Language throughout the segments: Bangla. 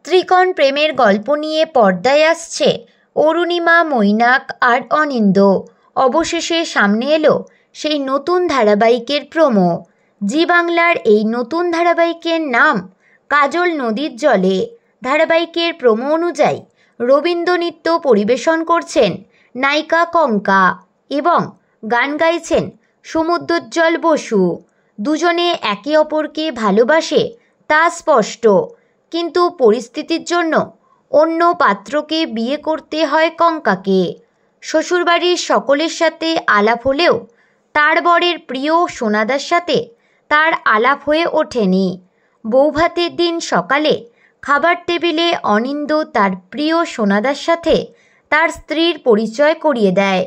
স্ত্রীগণ প্রেমের গল্প নিয়ে পর্দায় আসছে অরুণিমা, মৈনাক আর অনিন্দ। অবশেষে সামনে এলো সেই নতুন ধারাবাহিকের প্রোমো। জি বাংলার এই নতুন ধারাবাহিকের নাম কাজল নদীর জলে। ধারাবাহিকের প্রোমো অনুযায়ী রবীন্দ্র নৃত্য পরিবেশন করছেন নায়িকা কঙ্কা এবং গান গাইছেন সমুদ্রোজ্জ্বল বসু। দুজনে একে অপরকে ভালোবাসে তা স্পষ্ট, কিন্তু পরিস্থিতির জন্য অন্য পাত্রকে বিয়ে করতে হয় কঙ্কাকে। শ্বশুরবাড়ির সকলের সাথে আলাপ হলেও তার বরের প্রিয় সোনাদার সাথে তার আলাপ হয়ে ওঠেনি। বৌভাতের দিন সকালে খাবার টেবিলে অনিন্দ তার প্রিয় সোনাদার সাথে তার স্ত্রীর পরিচয় করিয়ে দেয়।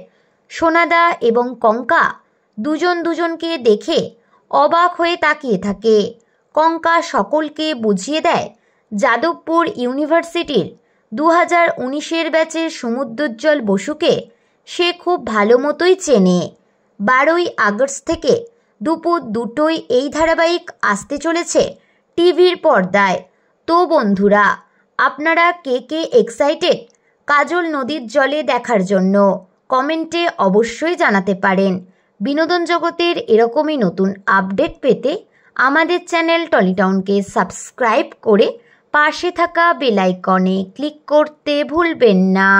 সোনাদা এবং কঙ্কা দুজন দুজনকে দেখে অবাক হয়ে তাকিয়ে থাকে। কঙ্কা সকলকে বুঝিয়ে দেয় যাদবপুর ইউনিভার্সিটির 2019 ব্যাচের সমুদ্রোজ্জ্বল বসুকে সে খুব ভালো মতোই চেনে। 12ই আগস্ট থেকে দুপুর 2টোয় এই ধারাবাহিক আসতে চলেছে টিভির পর্দায়। তো বন্ধুরা, আপনারা কে কে এক্সাইটেড কাজল নদীর জলে দেখার জন্য কমেন্টে অবশ্যই জানাতে পারেন। বিনোদন জগতের এরকমই নতুন আপডেট পেতে আমাদের চ্যানেল টলিটাউনকে সাবস্ক্রাইব করে পাশে থাকা বেল আইকনে ক্লিক করতে ভুলবেন না।